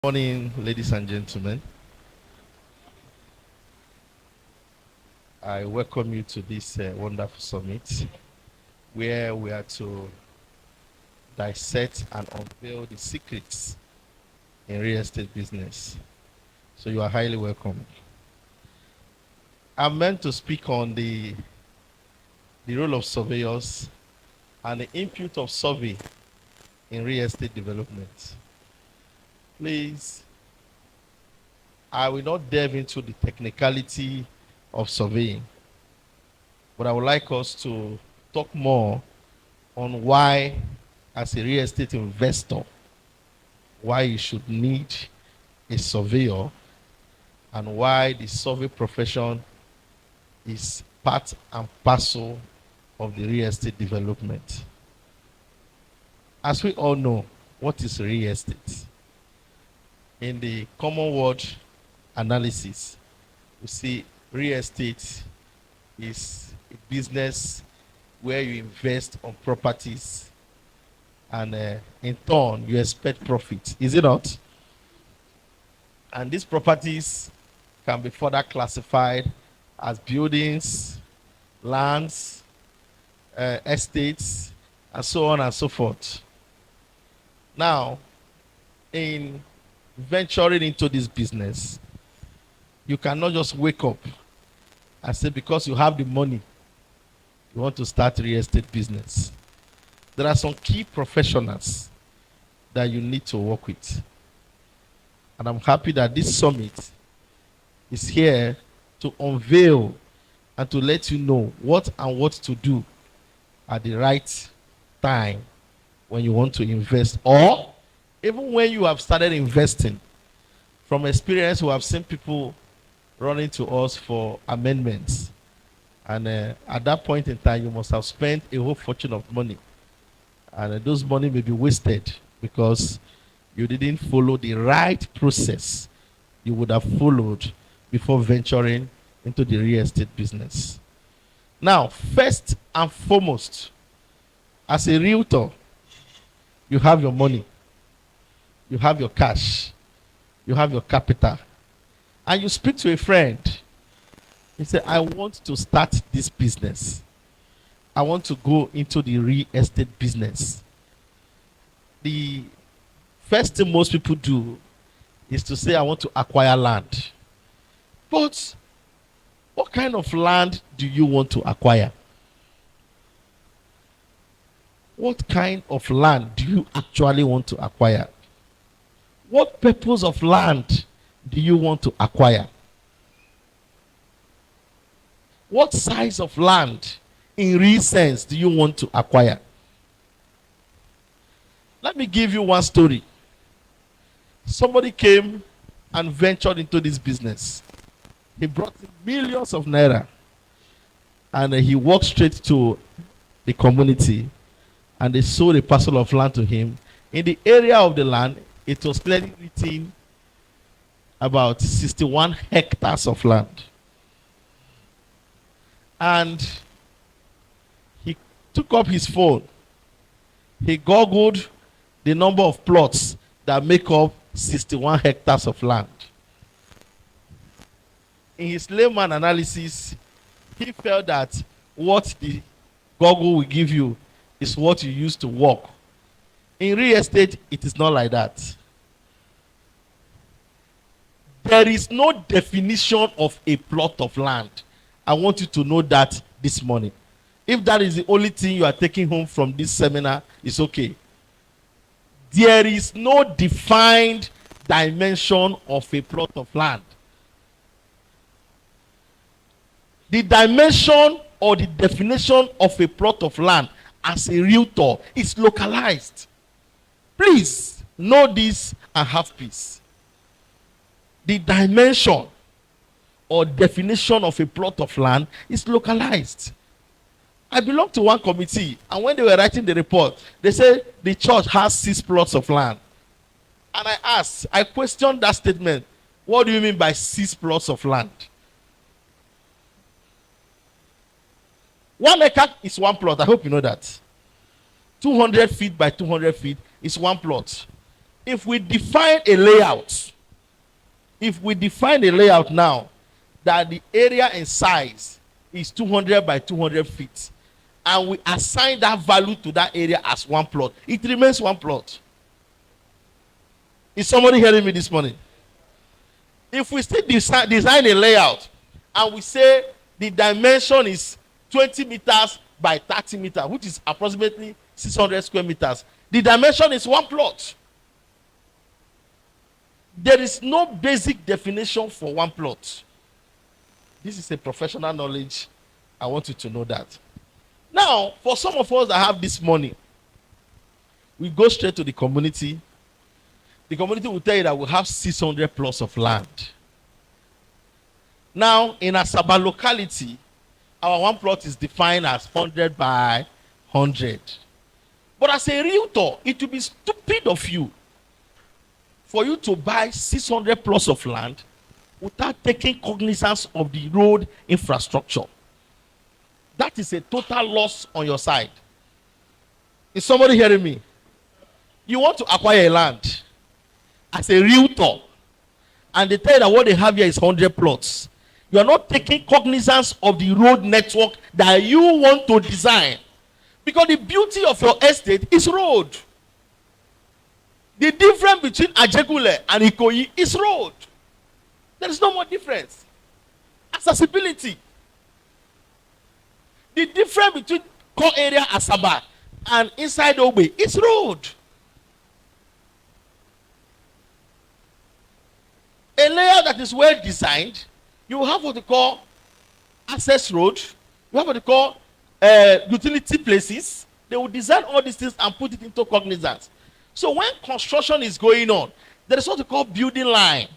Morning, ladies and gentlemen. I welcome you to this wonderful summit where we are to dissect and unveil the secrets in real estate business. So you are highly welcome. I'm meant to speak on the role of surveyors and the input of survey in real estate development. Please, I will not delve into the technicality of surveying, but I would like us to talk more on why, as a real estate investor, why you should need a surveyor and why the survey profession is part and parcel of the real estate development. As we all know, what is real estate? In the common word analysis, we see real estate is a business where you invest on properties and in turn you expect profit. Is it not? And these properties can be further classified as buildings, lands, estates, and so on and so forth. Now, in venturing into this business, you cannot just wake up and say because you have the money, you want to start real estate business. There are some key professionals that you need to work with. And I'm happy that this summit is here to unveil and to let you know what and what to do at the right time when you want to invest, or even when you have started investing. From experience, we have seen people running to us for amendments. And at that point in time, you must have spent a whole fortune of money. And those money may be wasted because you didn't follow the right process you would have followed before venturing into the real estate business. Now, first and foremost, as a realtor, you have your money, you have your cash, you have your capital, and you speak to a friend. You say, I want to start this business. I want to go into the real estate business. The first thing most people do is to say, I want to acquire land. But what kind of land do you want to acquire? What kind of land do you actually want to acquire? What purpose of land do you want to acquire? What size of land in real sense do you want to acquire? Let me give you one story. Somebody came and ventured into this business. He brought in millions of naira and he walked straight to the community and they sold a parcel of land to him. In the area of the land, it was clearly written about 61 hectares of land. And he took up his phone. He googled the number of plots that make up 61 hectares of land. In his layman analysis, he felt that what the Google will give you is what you use to work. In real estate, it is not like that. There is no definition of a plot of land. I want you to know that this morning. If that is the only thing you are taking home from this seminar, it's okay. There is no defined dimension of a plot of land. The dimension or the definition of a plot of land as a realtor is localized. Please know this and have peace. The dimension or definition of a plot of land is localized. I belong to one committee, and when they were writing the report, they said the church has 6 plots of land. And I questioned that statement. What do you mean by 6 plots of land? 1 acre is 1 plot. I hope you know that. 200 feet by 200 feet is 1 plot. if we define a layout, now that the area in size is 200 by 200 feet, and we assign that value to that area as one plot, it remains one plot. Is somebody hearing me this morning? If we still design a layout and we say the dimension is 20 meters by 30 meters, which is approximately 600 square meters, the dimension is one plot. There is no basic definition for one plot. This is a professional knowledge. I want you to know that. Now, for some of us that have this money, we go straight to the community. The community will tell you that we have 600 plots of land. Now, in Asaba locality, our one plot is defined as 100 by 100. But as a realtor, it would be stupid of you for you to buy 600 plots of land without taking cognizance of the road infrastructure. That is a total loss on your side. Is somebody hearing me? You want to acquire a land as a realtor, and they tell you that what they have here is 100 plots. You are not taking cognizance of the road network that you want to design. Because the beauty of your estate is road. The difference between Ajegule and Ikoyi is road. There is no more difference. Accessibility. The difference between core area Asaba and inside Obe is road. A layout that is well designed, you have what they call access road, you have what they call utility places. They will design all these things and put it into cognizance. So when construction is going on, there is what they call building line.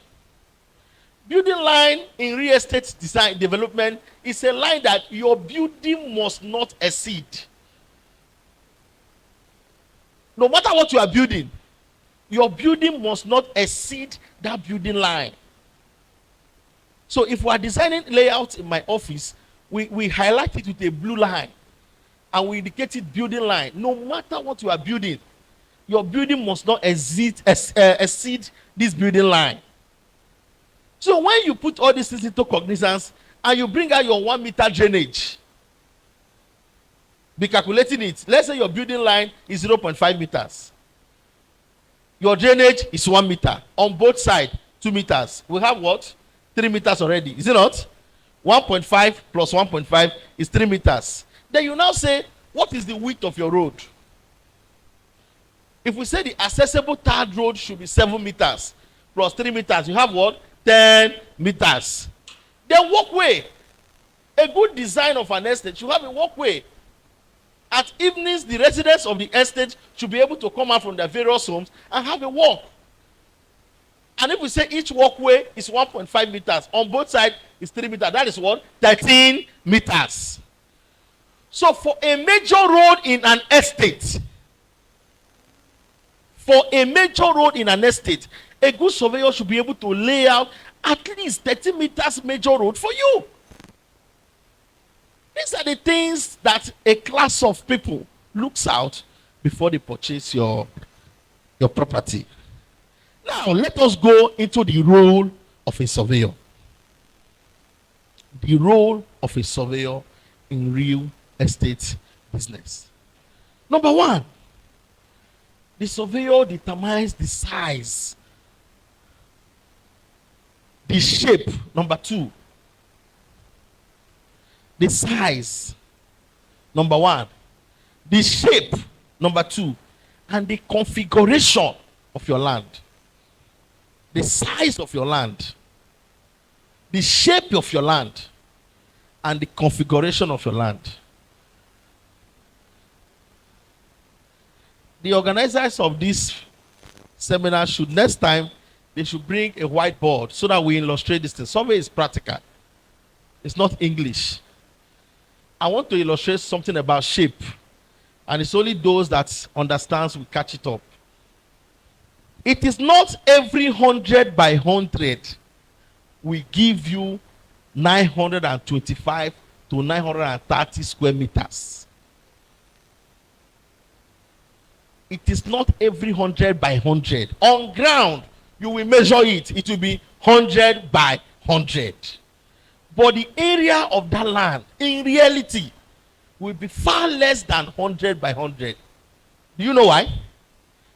Building line in real estate design development is a line that your building must not exceed. No matter what you are building, your building must not exceed that building line. So if we are designing layouts in my office, we highlight it with a blue line and we indicate it building line. No matter what you are building, your building must not exceed this building line. So when you put all these things into cognizance and you bring out your 1 meter drainage, be calculating it. Let's say your building line is 0.5 meters. Your drainage is 1 meter. On both sides, 2 meters. We have what? 3 meters already. Is it not? 1.5 plus 1.5 is 3 meters. Then you now say, what is the width of your road? If we say the accessible tarred road should be 7 meters plus 3 meters, you have what? 10 meters. Then walkway. A good design of an estate should have a walkway. At evenings, the residents of the estate should be able to come out from their various homes and have a walk. And if we say each walkway is 1.5 meters, on both sides is 3 meters, that is what? 13 meters. So for a major road in an estate, a good surveyor should be able to lay out at least 30 meters major road for you. These are the things that a class of people looks out before they purchase your property. Now, let us go into the role of a surveyor. The role of a surveyor in real estate business. Number one, the surveyor determines the size, the shape. Number two, the size. Number one, the shape. Number two, and the configuration of your land. The size of your land, the shape of your land, and the configuration of your land. The organizers of this seminar should, next time, they should bring a whiteboard so that we illustrate this thing. Survey is practical. It's not English. I want to illustrate something about shape. And it's only those that understands will catch it up. It is not every 100 by 100 we give you 925 to 930 square meters. it is not every 100 by 100. On ground, you will measure it. It will be 100 by 100. But the area of that land, in reality, will be far less than 100 by 100. Do you know why?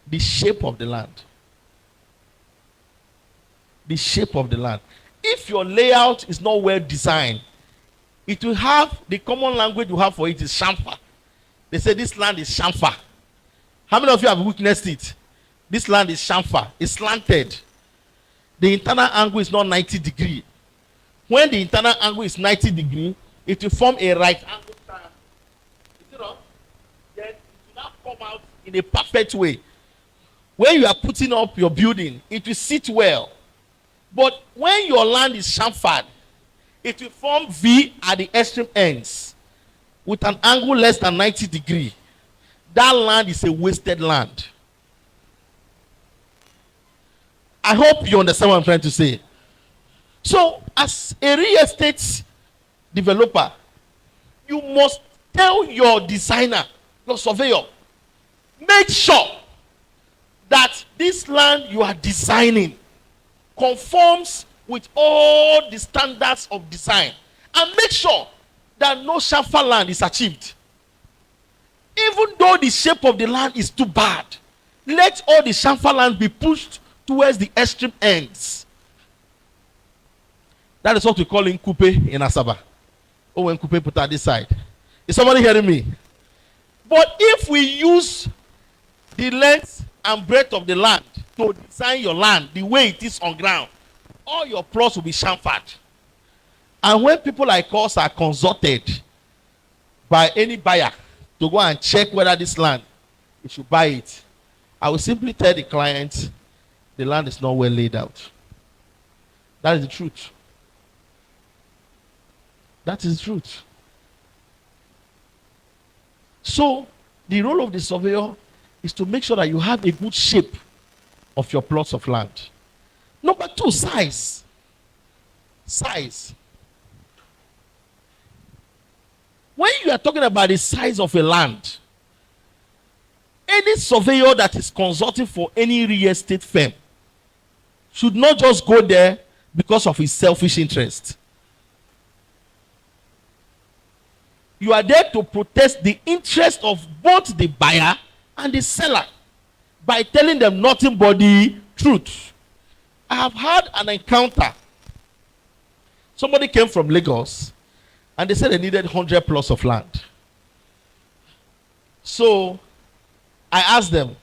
The shape of the land. The shape of the land. If your layout is not well designed, it will have, the common language you have for it is chamfer. They say this land is chamfer. How many of you have witnessed it? This land is chamfer. It's slanted. The internal angle is not 90 degrees. When the internal angle is 90 degrees, it will form a right angle triangle. You see that? Then it will not come out in a perfect way. When you are putting up your building, it will sit well. But when your land is chamfered, it will form V at the extreme ends with an angle less than 90 degrees. That land is a wasted land. I hope you understand what I'm trying to say. So, as a real estate developer, you must tell your designer, your surveyor, make sure that this land you are designing conforms with all the standards of design, and make sure that no chamfer land is achieved. Even though the shape of the land is too bad, let all the chamfer land be pushed towards the extreme ends. That is what we call in coupe in Asaba. Oh, when coupe put at this side. Is somebody hearing me? But if we use the length and breadth of the land to design your land the way it is on ground, all your plots will be chamfered. And when people like us are consulted by any buyer to go and check whether this land, you should buy it, I will simply tell the client the land is not well laid out. That is the truth. That is the truth. So, the role of the surveyor is to make sure that you have a good shape of your plots of land. Number two, size. Size. When you are talking about the size of a land, any surveyor that is consulting for any real estate firm should not just go there because of his selfish interest. You are there to protect the interest of both the buyer and the seller by telling them nothing but the truth. I have had an encounter. Somebody came from Lagos and they said they needed 100 plots of land. So I asked them,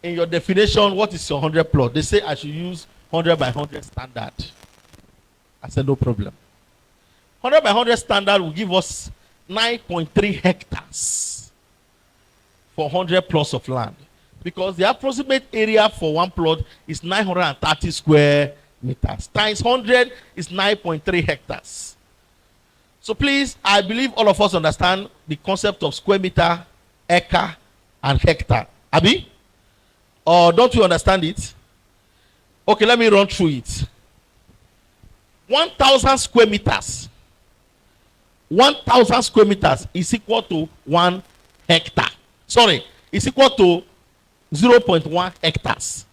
in your definition, what is your 100 plot? They say I should use 100 by 100 standard. I said no problem. 100 by 100 standard will give us 9.3 hectares for 100 plots of land, because the approximate area for one plot is 930 square meters times 100 is 9.3 hectares. So please, I believe all of us understand the concept of square meter, acre, and hectare. Abi? Or don't you understand it? Okay, let me run through it. 1,000 square meters. 1,000 square meters is equal to 1 hectare. Sorry, it's equal to 0.1 hectares.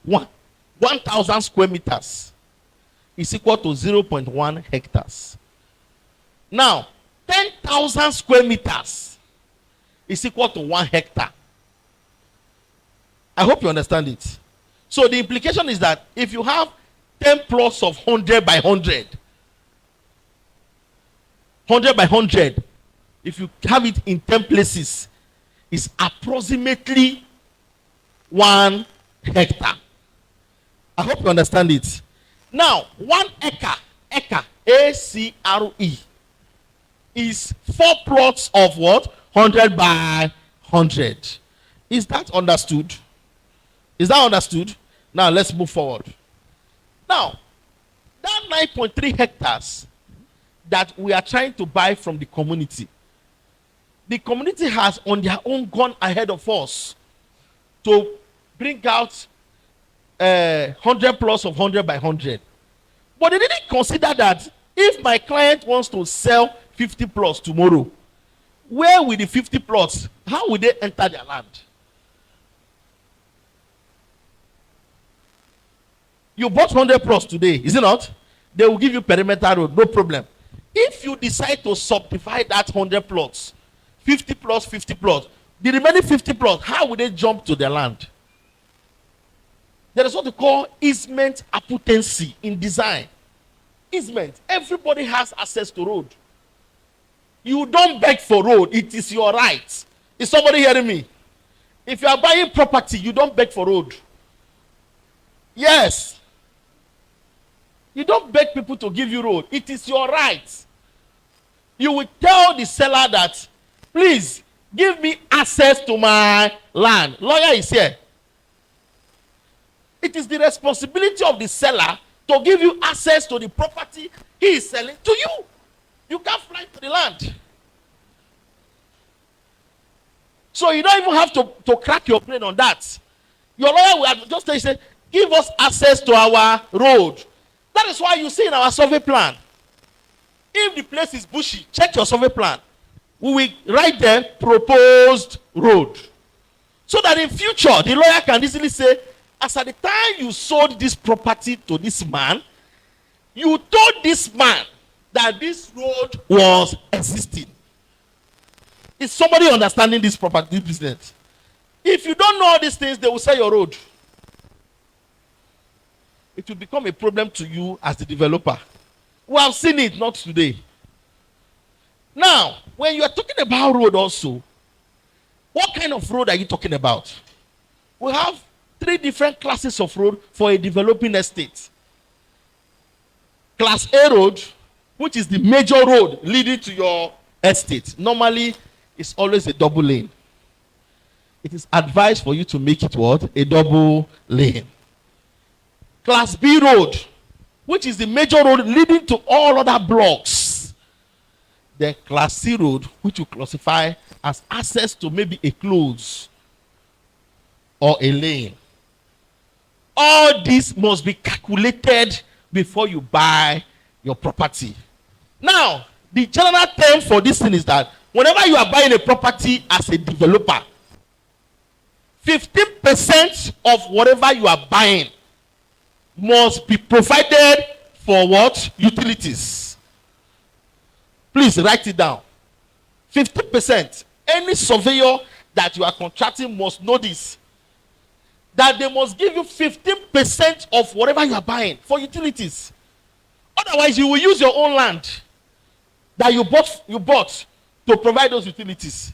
1,000 square meters is equal to 0.1 hectares. Now, 10,000 square meters is equal to 1 hectare. I hope you understand it. So the implication is that if you have 10 plots of 100 by 100, 100 by 100, if you have it in 10 places, is approximately 1 hectare. I hope you understand it. Now, 1 acre, A-C-R-E, is 4 plots of what? 100 by 100. Is that understood? Is that understood? Now, let's move forward. Now, that 9.3 hectares that we are trying to buy from the community, the community has on their own gone ahead of us to bring out 100 plots of 100 by 100. But they didn't consider that if my client wants to sell 50 plots tomorrow, Where will the 50 plots, how will they enter their land? You bought 100 plots today, is it not? They will give you perimeter road, no problem. If you decide to subdivide that 100 plots, 50 plots, 50 plots, the remaining 50 plots, how will they jump to their land? There is what they call easement apputency in design. Easement. Everybody has access to road. You don't beg for road. It is your right. Is somebody hearing me? If you are buying property, you don't beg for road. Yes. You don't beg people to give you road. It is your right. You will tell the seller that, please, give me access to my land. Lawyer is here. It is the responsibility of the seller to give you access to the property he is selling to you. You can't fly to the land. So you don't even have to crack your brain on that. Your lawyer will just say, give us access to our road. That is why you see in our survey plan, if the place is bushy, check your survey plan. We will write there proposed road. So that in future, the lawyer can easily say, as at the time you sold this property to this man, you told this man that this road was existing. Is somebody understanding this property business? If you don't know all these things, they will sell your road. It will become a problem to you as the developer. We have seen it, not today. Now, when you are talking about road also, what kind of road are you talking about? We have 3 different classes of road for a developing estate. Class A road, which is the major road leading to your estate. Normally, it's always a double lane. It is advised for you to make it what? A double lane. Class B road, which is the major road leading to all other blocks. Then Class C road, which you classify as access to maybe a close or a lane. All this must be calculated before you buy your property. Now, the general term for this thing is that whenever you are buying a property as a developer, 15% of whatever you are buying must be provided for what? Utilities. Please write it down. 50%. Any surveyor that you are contracting must know this. That they must give you 15% of whatever you are buying for utilities. Otherwise, you will use your own land that you bought to provide those utilities.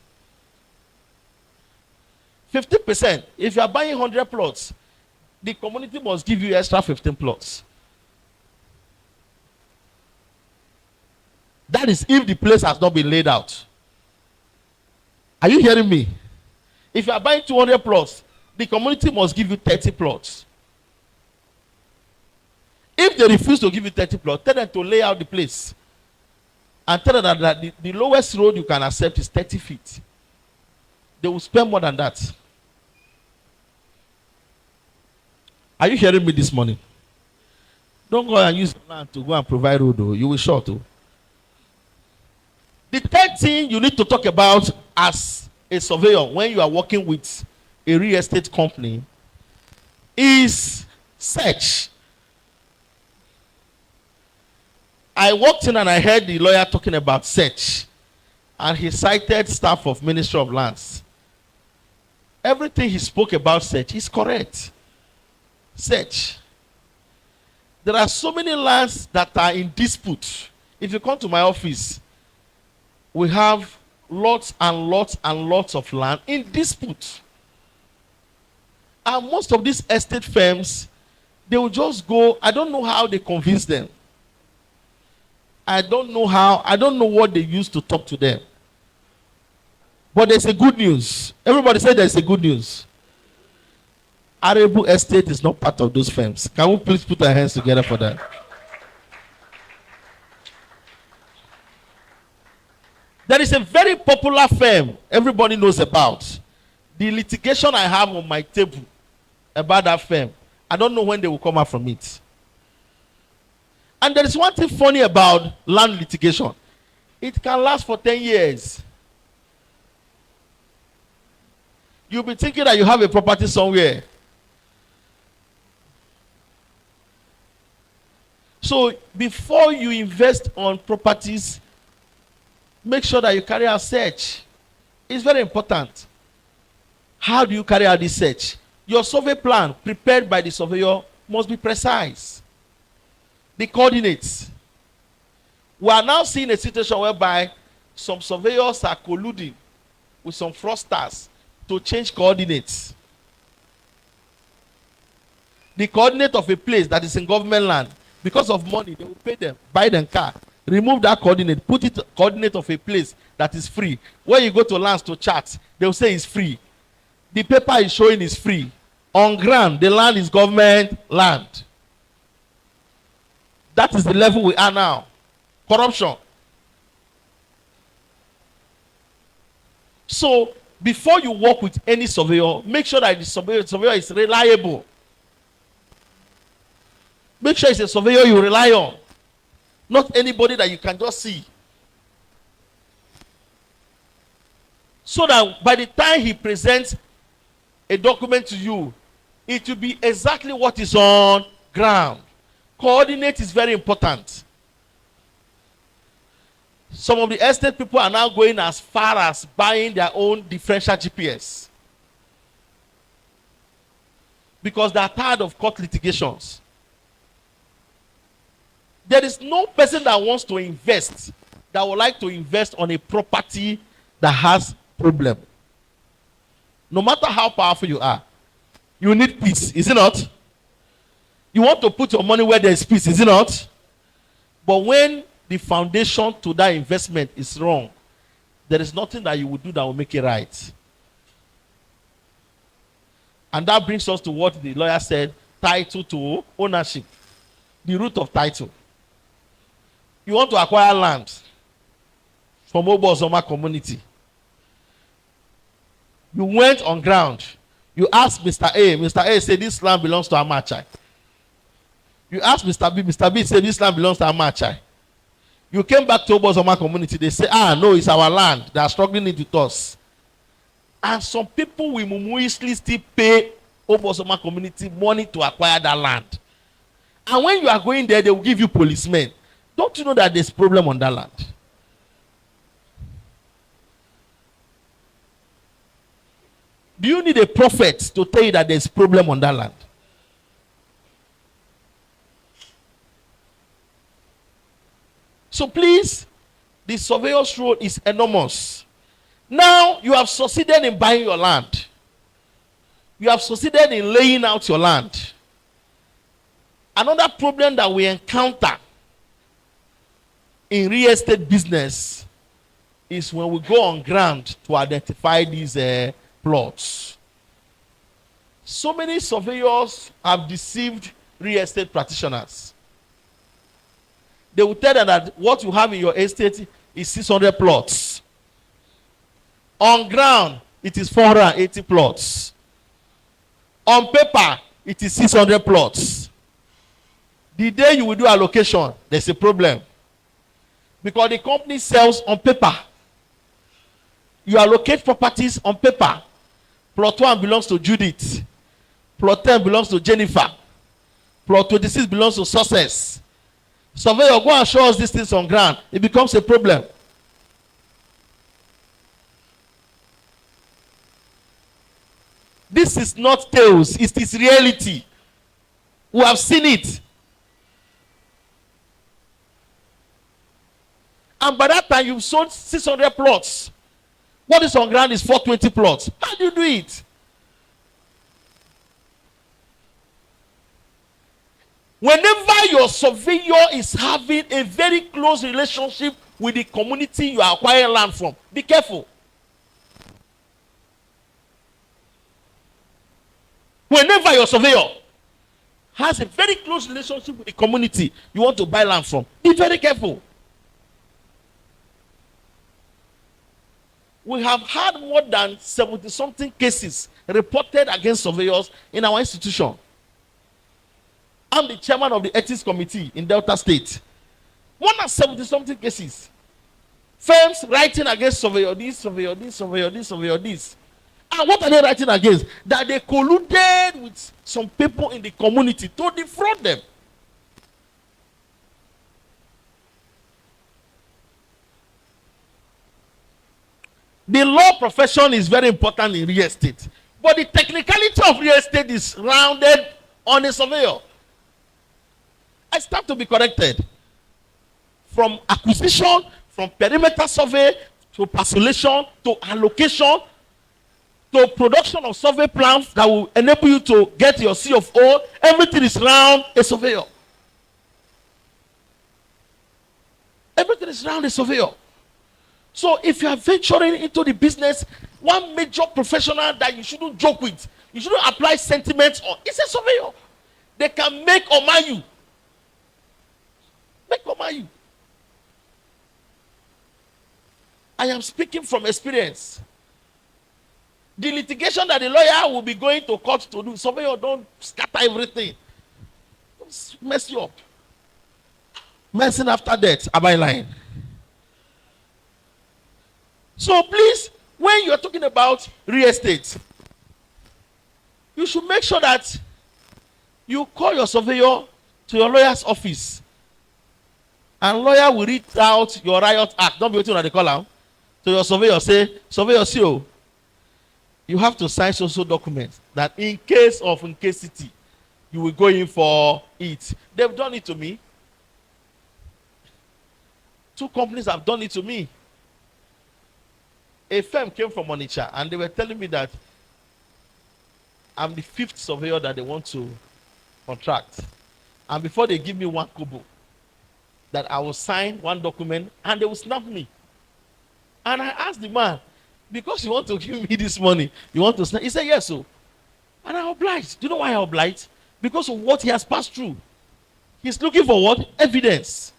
50%. If you are buying 100 plots, the community must give you extra 15 plots. That is if the place has not been laid out. Are you hearing me? If you are buying 200 plots, the community must give you 30 plots. If they refuse to give you 30 plots, tell them to lay out the place. And tell them that the lowest road you can accept is 30 feet. They will spend more than that. Are you hearing me this morning? Don't go and use your land to go and provide road. You will short. The third thing you need to talk about as a surveyor when you are working with a real estate company is search. I walked in and I heard the lawyer talking about search, and he cited staff of Ministry of Lands. Everything he spoke about search is correct. Search. There are so many lands that are in dispute. If you come to my office, we have lots and lots and lots of land in dispute. And most of these estate firms, they will just go, I don't know how they convince them. I don't know what they use to talk to them. But there's a good news. Everybody say there's a good news. Arable Estate is not part of those firms. Can we please put our hands together for that? There is a very popular firm everybody knows about. The litigation I have on my table about that firm, I don't know when they will come out from it. And there is one thing funny about land litigation. It can last for 10 years. You'll be thinking that you have a property somewhere. So before you invest on properties, make sure that you carry out search. It's very important. How do you carry out this search? Your survey plan prepared by the surveyor must be precise. The coordinates. We are now seeing a situation whereby some surveyors are colluding with some fraudsters to change coordinates. The coordinate of a place that is in government land, because of money, they will pay them, buy them car, remove that coordinate, put it coordinate of a place that is free. When you go to lands to chart, they will say it's free. The paper is showing it's free. On ground, the land is government land. That is the level we are now. Corruption. So, before you work with any surveyor, make sure that the surveyor is reliable. Make sure it's a surveyor you rely on. Not anybody that you can just see. So that by the time he presents a document to you, it will be exactly what is on ground. Coordinate is very important. Some of the estate people are now going as far as buying their own differential GPS. Because they are tired of court litigations. There is no person that wants to invest that would like to invest on a property that has problem. No matter how powerful you are, you need peace, is it not? You want to put your money where there is peace, is it not? But when the foundation to that investment is wrong, there is nothing that you will do that will make it right. And that brings us to what the lawyer said, title to ownership. The root of title. You want to acquire land from Obozoma community. You went on ground. You asked Mr. A. Mr. A said this land belongs to Amachai. You asked Mr. B. Mr. B said this land belongs to Amachai. You came back to Obozoma community. They say, no, it's our land. They are struggling it with us. And some people will mumuishly still pay Obozoma community money to acquire that land. And when you are going there, they will give you policemen. Don't you know that there's a problem on that land? Do you need a prophet to tell you that there's a problem on that land? So please, the surveyor's role is enormous. Now you have succeeded in buying your land. You have succeeded in laying out your land. Another problem that we encounter in real estate business is when we go on ground to identify these plots. So many surveyors have deceived real estate practitioners. They will tell them that what you have in your estate is 600 plots. On ground, it is 480 plots. On paper, it is 600 plots. The day you will do allocation, there's a problem. Because the company sells on paper. You allocate properties on paper. Plot 1 belongs to Judith. Plot 10 belongs to Jennifer. Plot 26 belongs to Success. Surveyor, go and show us these things on ground. It becomes a problem. This is not tales. It is reality. We have seen it. And by that time, you've sold 600 plots. What is on ground is 420 plots. How do you do it? Whenever your surveyor is having a very close relationship with the community you are acquiring land from, be careful. Whenever your surveyor has a very close relationship with the community you want to buy land from, be very careful. We have had more than 70-something cases reported against surveyors in our institution. I'm the chairman of the ethics committee in Delta State. More than 70-something cases. Firms writing against surveyor this, surveyor this, surveyor this, surveyor this. And what are they writing against? That they colluded with some people in the community to defraud them. The law profession is very important in real estate, but the technicality of real estate is rounded on a surveyor. I start to be corrected. From acquisition, from perimeter survey, to parcelation, to allocation, to production of survey plans that will enable you to get your C of O, everything is round a surveyor. Everything is round a surveyor. So if you are venturing into the business, one major professional that you shouldn't joke with, you shouldn't apply sentiments on, it's a surveyor. They can make or mar you. Make or mar you. I am speaking from experience. The litigation that the lawyer will be going to court to do, surveyor don't scatter everything. Don't mess you up. Messing after death, am I lying? So please, when you are talking about real estate, you should make sure that you call your surveyor to your lawyer's office. And lawyer will read out your riot act. Don't be waiting on the call out. To your surveyor, say, surveyor, see, you have to sign social documents that in case of incasity, you will go in for it. They've done it to me. 2 companies have done it to me. A firm came from Onitsha and they were telling me that I'm the 5th surveyor that they want to contract. And before they give me 1 kobo, that I will sign 1 document and they will snap me. And I asked the man, because you want to give me this money, you want to snap? He said, yes, so. And I obliged. Do you know why I obliged? Because of what he has passed through. He's looking for what? Evidence.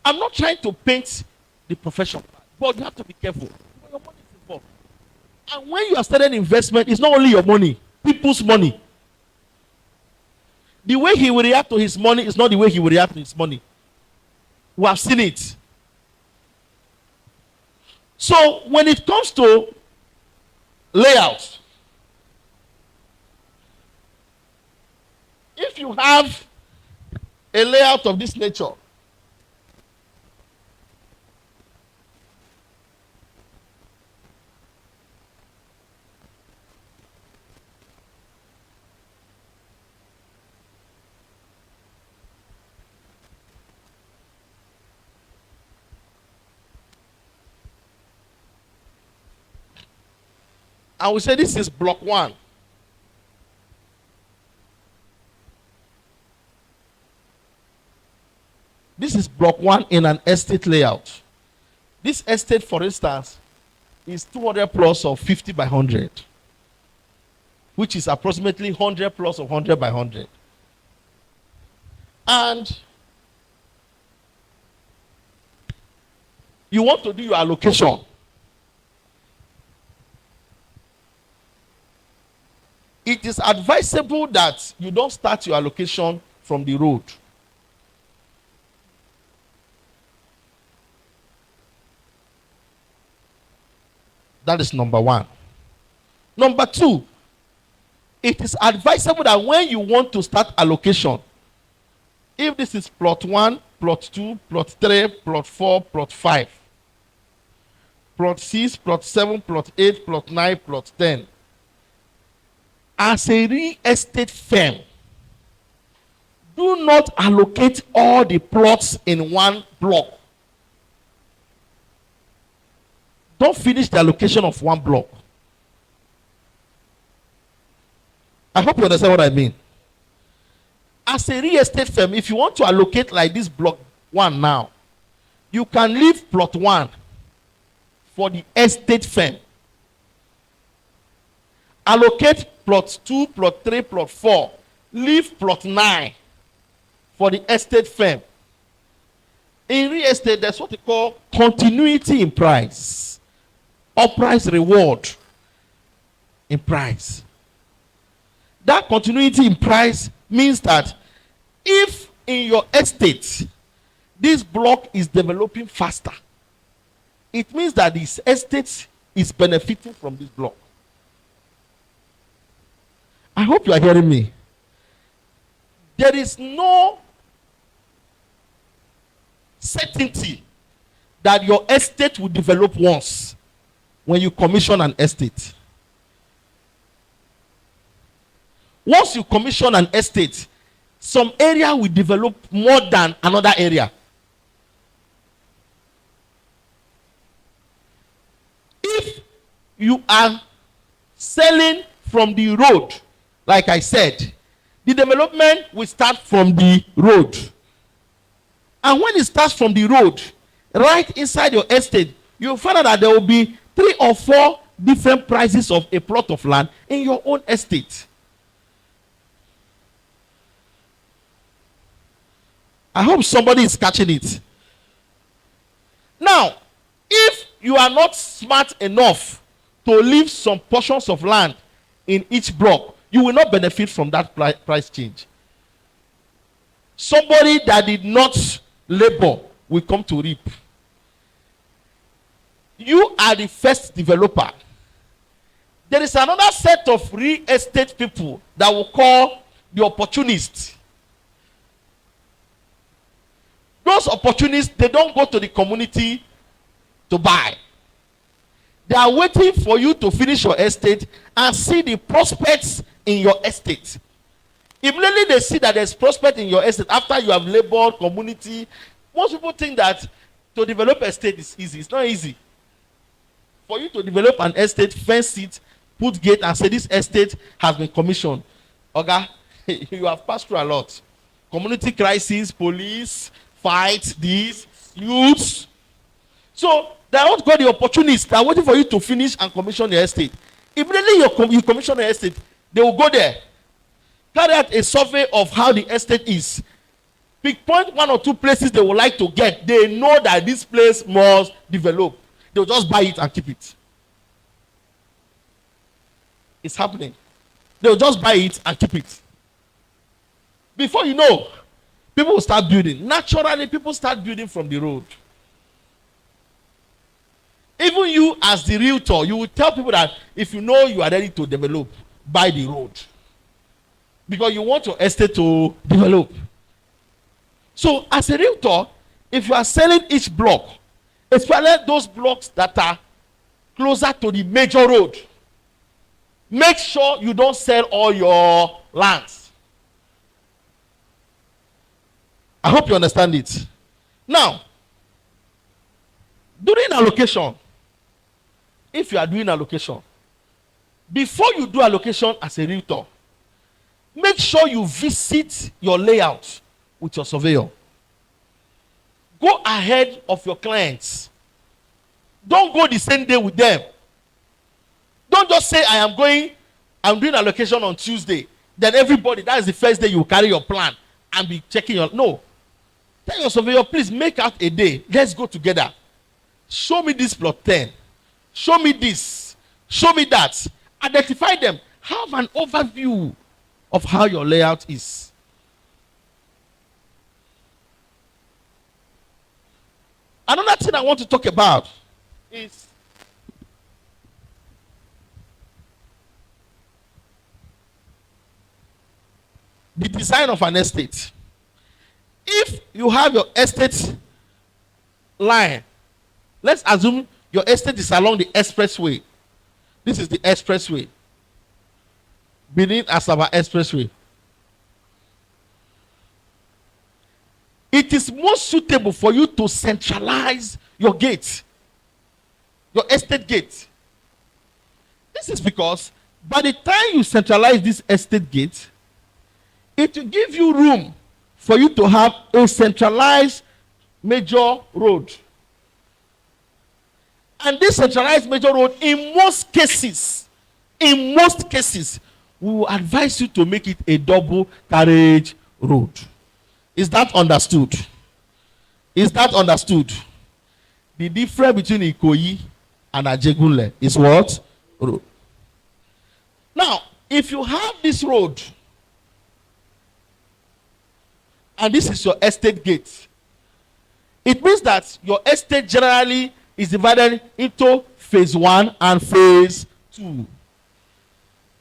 I'm not trying to paint the profession, but you have to be careful. Your money is involved. And when you are starting investment, it's not only your money, people's money. The way he will react to his money is not the way he will react to his money. We have seen it. So when it comes to layout, if you have a layout of this nature, I will say this is block 1. This is block 1 in an estate layout. This estate, for instance, is 200 plus of 50 by 100, which is approximately 100 plus of 100 by 100. And you want to do your allocation. It is advisable that you don't start your allocation from the road. That is number 1. Number 2, it is advisable that when you want to start allocation, if this is plot 1, plot 2, plot 3, plot 4, plot 5, plot 6, plot 7, plot 8, plot 9, plot 10, as a real estate firm, do not allocate all the plots in 1 block. Don't finish the allocation of 1 block. I hope you understand what I mean. As a real estate firm, if you want to allocate like this block 1 now, you can leave plot 1 for the estate firm. Allocate plot 2, plot 3, plot 4. Leave plot 9 for the estate firm. In real estate, there's what we call continuity in price, or price reward in price. That continuity in price means that if in your estate this block is developing faster, it means that this estate is benefiting from this block. I hope you are hearing me. There is no certainty that your estate will develop once when you commission an estate. Once you commission an estate, some area will develop more than another area. If you are selling from the road, like I said, the development will start from the road. And when it starts from the road, right inside your estate, you'll find out that there will be 3 or 4 different prices of a plot of land in your own estate. I hope somebody is catching it. Now, if you are not smart enough to leave some portions of land in each block, you will not benefit from that price change. Somebody that did not labor will come to reap. You are the first developer. There is another set of real estate people that will call the opportunists. Those opportunists, they don't go to the community to buy. They are waiting for you to finish your estate and see the prospects in your estate. Immediately they see that there's prospect in your estate after you have labored community. Most people think that to develop estate is easy. It's not easy. For you to develop an estate, fence it, put gate and say this estate has been commissioned. Okay, you have passed through a lot. Community crisis, police, fight, these, youths. So they are not got the opportunists. They are waiting for you to finish and commission your estate. Immediately you commission your estate, they will go there, carry out a survey of how the estate is. Pinpoint 1 or 2 places they would like to get. They know that this place must develop. They will just buy it and keep it. It's happening. They will just buy it and keep it. Before you know, people will start building. Naturally, people start building from the road. Even you as the realtor, you will tell people that if you know you are ready to develop, buy the road. Because you want your estate to develop. So as a realtor, if you are selling each block, especially those blocks that are closer to the major road, make sure you don't sell all your lands. I hope you understand it. Now, during allocation, if you are doing allocation, before you do allocation as a realtor, make sure you visit your layout with your surveyor. Go ahead of your clients. Don't go the same day with them. Don't just say, I'm doing allocation on Tuesday. Then everybody, that is the first day you carry your plan and be checking your, no. Tell your surveyor, please make out a day. Let's go together. Show me this plot 10. Show me this. Show me that. Identify them. Have an overview of how your layout is. Another thing I want to talk about is the design of an estate. If you have your estate line, let's assume your estate is along the expressway. This is the expressway. Benin Asaba Expressway. It is more suitable for you to centralize your gate, your estate gate. This is because by the time you centralize this estate gate, it will give you room for you to have a centralized major road. And this centralized major road, in most cases, we will advise you to make it a double carriage road. Is that understood? Is that understood? The difference between Ikoyi and Ajegunle is what? Road. Now, if you have this road, and this is your estate gate, it means that your estate generally is divided into phase 1 and phase 2.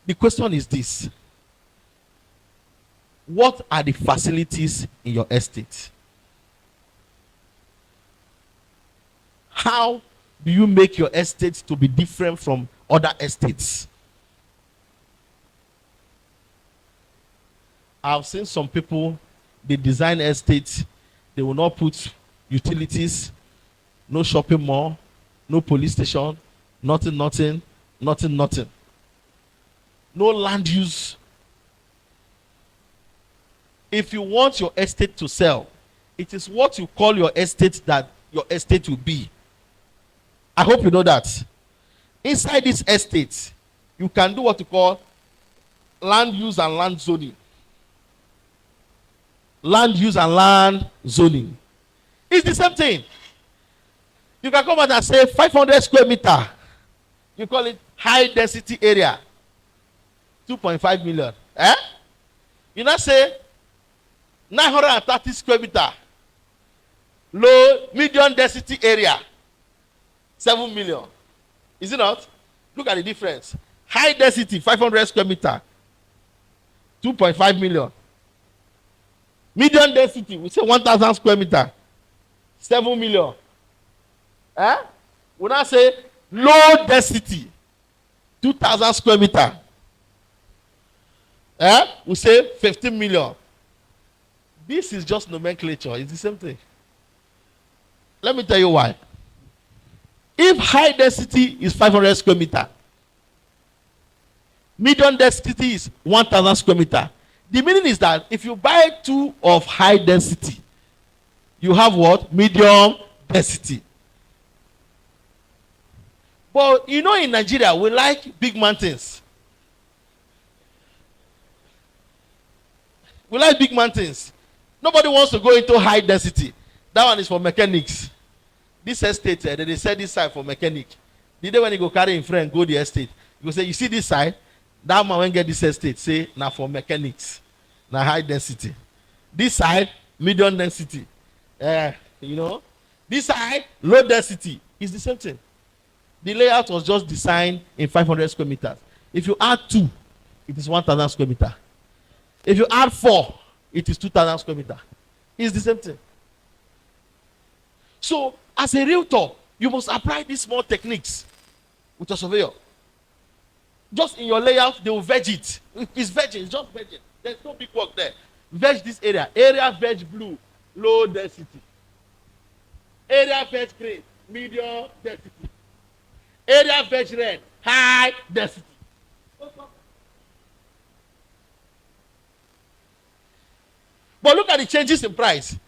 The question is this: what are the facilities in your estate? How do you make your estate to be different from other estates? I've seen some people, they design estates, they will not put utilities, no shopping mall, no police station, nothing. No land use. If you want your estate to sell, it is what you call your estate that your estate will be. I hope you know that. Inside this estate, you can do what you call land use and land zoning. Land use and land zoning. It's the same thing. You can come out and say 500 square meter. You call it high density area. 2.5 million. You now say 930 square meter. Low, medium density area. 7 million. Is it not? Look at the difference. High density, 500 square meter. 2.5 million. Medium density, we say 1,000 square meter. 7 million. We now say low density. 2,000 square meter. We say 15 million. This is just nomenclature. It's the same thing. Let me tell you why. If high density is 500 square meter, medium density is 1,000 square meter. The meaning is that if you buy 2 of high density, you have what? Medium density. But you know, in Nigeria, we like big mountains. We like big mountains. Nobody wants to go into high density. That one is for mechanics. This estate, they said this side for mechanic. The day when you go carry in friend, go the estate. You go say, you see this side? That man when get this estate, say, now for mechanics. Now high density. This side, medium density. You know? This side, low density. It's the same thing. The layout was just designed in 500 square meters. If you add 2, it is 1,000 square meter. If you add 4, it is 2,000 square meter. It's the same thing. So, as a realtor, you must apply these small techniques with your surveyor. Just in your layout, they will veg it. It's vegging, it's just vegging. There's no big work there. Veg this area. Area veg blue, low density. Area veg green, medium density. Area veg red, high density. But look at the changes in price.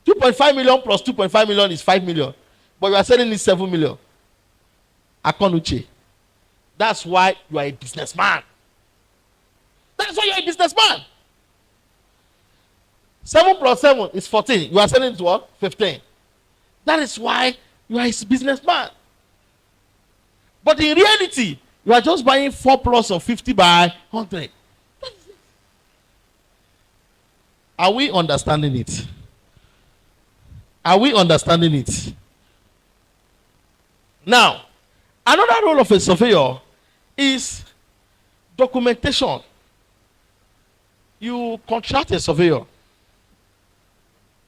2.5 million plus 2.5 million is 5 million. But you are selling it 7 million. Akonuche. That's why you are a businessman. That's why you are a businessman. 7 plus 7 is 14. You are selling it to what? 15. That is why you are a businessman. But in reality, you are just buying 4 plus of 50 by 100. Are we understanding it? Are we understanding it? Now, another role of a surveyor is documentation. You contract a surveyor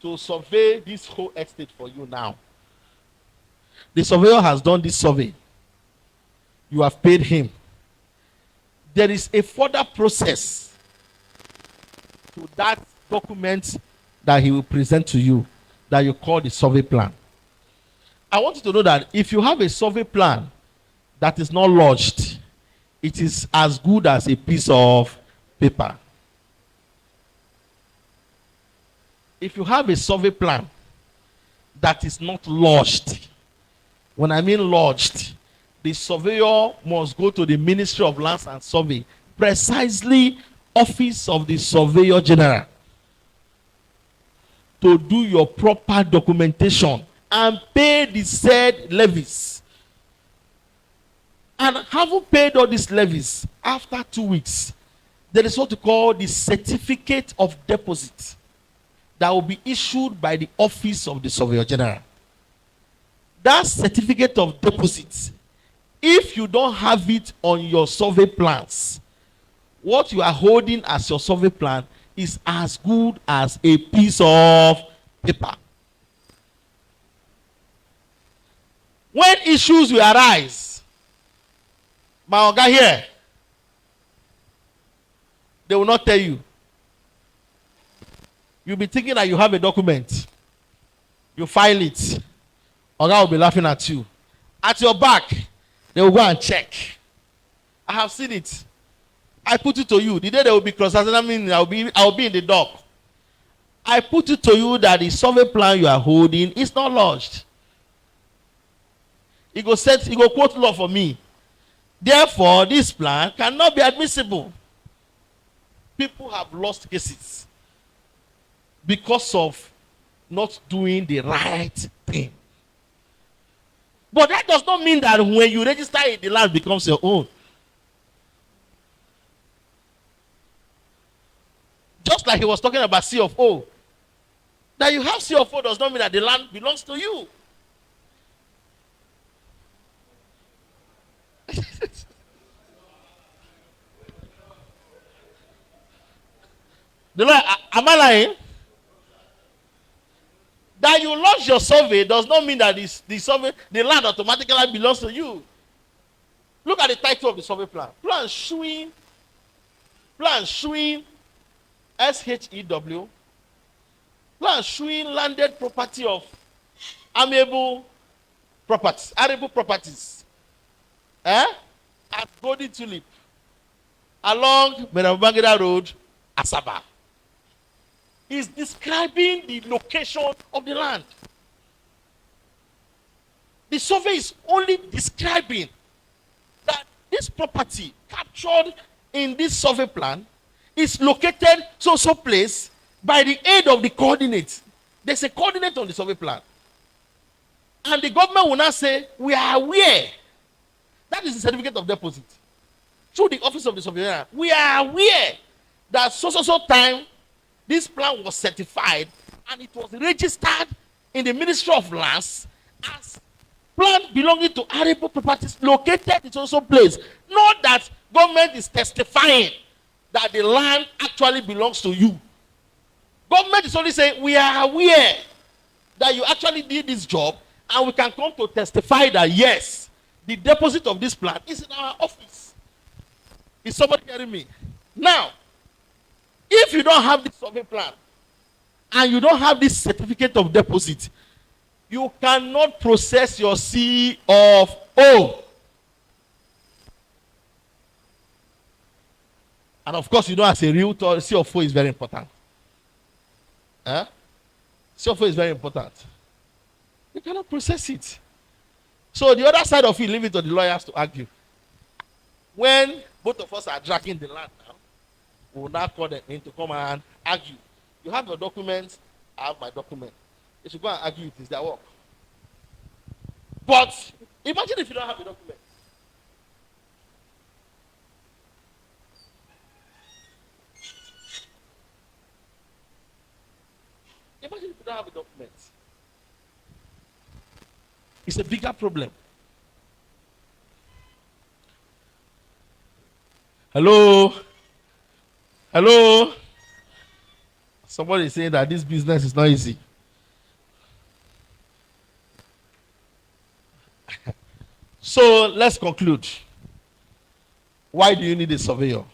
to survey this whole estate for you now. The surveyor has done this survey. You have paid him. There is a further process to that document that he will present to you that you call the survey plan. I want you to know that if you have a survey plan that is not lodged, it is as good as a piece of paper. If you have a survey plan that is not lodged, when I mean lodged, the surveyor must go to the Ministry of Lands and Survey, precisely Office of the Surveyor General, to do your proper documentation and pay the said levies. And having paid all these levies, after 2 weeks, there is what we call the certificate of deposit that will be issued by the Office of the Surveyor General. that certificate of deposit, if you don't have it on your survey plans, what you are holding as your survey plan is as good as a piece of paper. When issues will arise, my oga here, they will not tell you. You'll be thinking that you have a document. You file it. Oga will be laughing at you. At your back, they will go and check. I have seen it. I put it to you. The day they will be cross-examining, I will be in the dock. I put it to you that the survey plan you are holding is not lodged. He go quote law for me. Therefore, this plan cannot be admissible. People have lost cases because of not doing the right thing. But that does not mean that when you register it, the land becomes your own. Just like he was talking about C of O. That you have C of O does not mean that the land belongs to you. Am I lying? That you launch your survey does not mean that the land automatically belongs to you. Look at the title of the survey plan. Plan showing SHEW. Plan showing landed property of arable properties. At Golden Tulip along Merabangida Road, Asaba. Is describing the location of the land. The survey is only describing that this property captured in this survey plan is located so place by the aid of the coordinates. There's a coordinate on the survey plan. And the government will not say, we are aware. That is the certificate of deposit. Through the office of the surveyor, we are aware that so time this plan was certified and it was registered in the Ministry of Lands as plan belonging to arable properties located in so place. Not that government is testifying that the land actually belongs to you. Government is only saying we are aware that you actually did this job and we can come to testify that yes, the deposit of this plan is in our office. Is somebody hearing me? Now, if you don't have this survey plan and you don't have this certificate of deposit, you cannot process your C of O. And of course, you know, as a realtor, C of O is very important. C of O is very important. You cannot process it. So the other side of it, leave it to the lawyers to argue. When both of us are dragging the land now, we will now call them in to come and argue. You have your documents, I have my document. They should go and argue it is their work. But imagine if you don't have the document. Imagine if you don't have a document. It's a bigger problem. Hello? Hello? Somebody is saying that this business is not easy. So let's conclude. Why do you need a surveyor?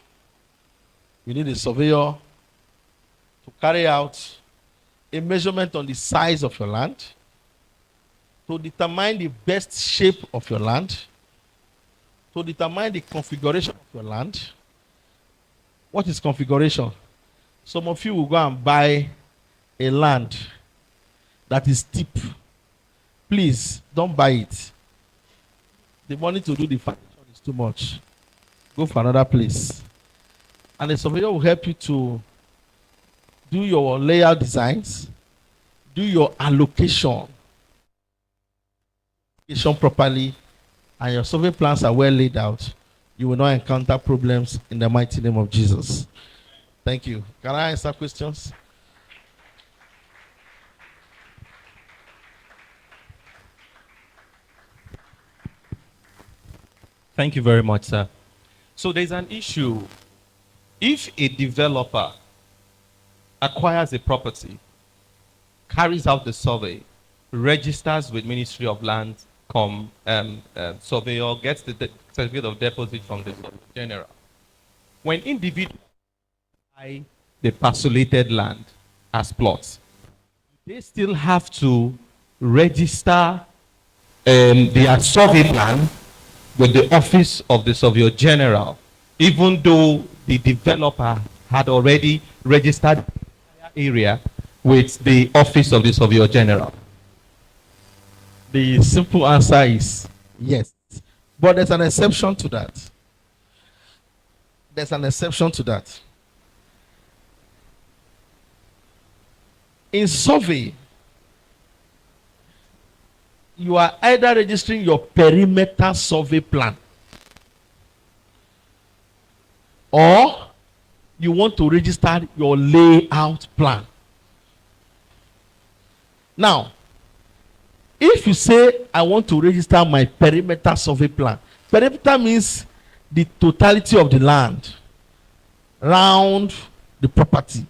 You need a surveyor to carry out a measurement on the size of your land, to determine the best shape of your land, to determine the configuration of your land. What is configuration? Some of you will go and buy a land that is steep. Please, don't buy it. The money to do the foundation is too much. Go for another place. And the surveyor will help you to do your layout designs, do your allocation properly, and your survey plans are well laid out. You will not encounter problems in the mighty name of Jesus. Thank you. Can I answer questions? Thank you very much, sir. So there's an issue. If a developer acquires a property, carries out the survey, registers with Ministry of Land, surveyor gets the certificate of deposit from the Surveyor General. When individuals buy the parcelated land as plots, they still have to register their survey plan with the office of the Surveyor General, even though the developer had already registered the area with the office of the Surveyor General. The simple answer is yes. But there's an exception to that. There's an exception to that. In survey, you are either registering your perimeter survey plan or you want to register your layout plan. Now, if you say, I want to register my perimeter survey plan, perimeter means the totality of the land around the property.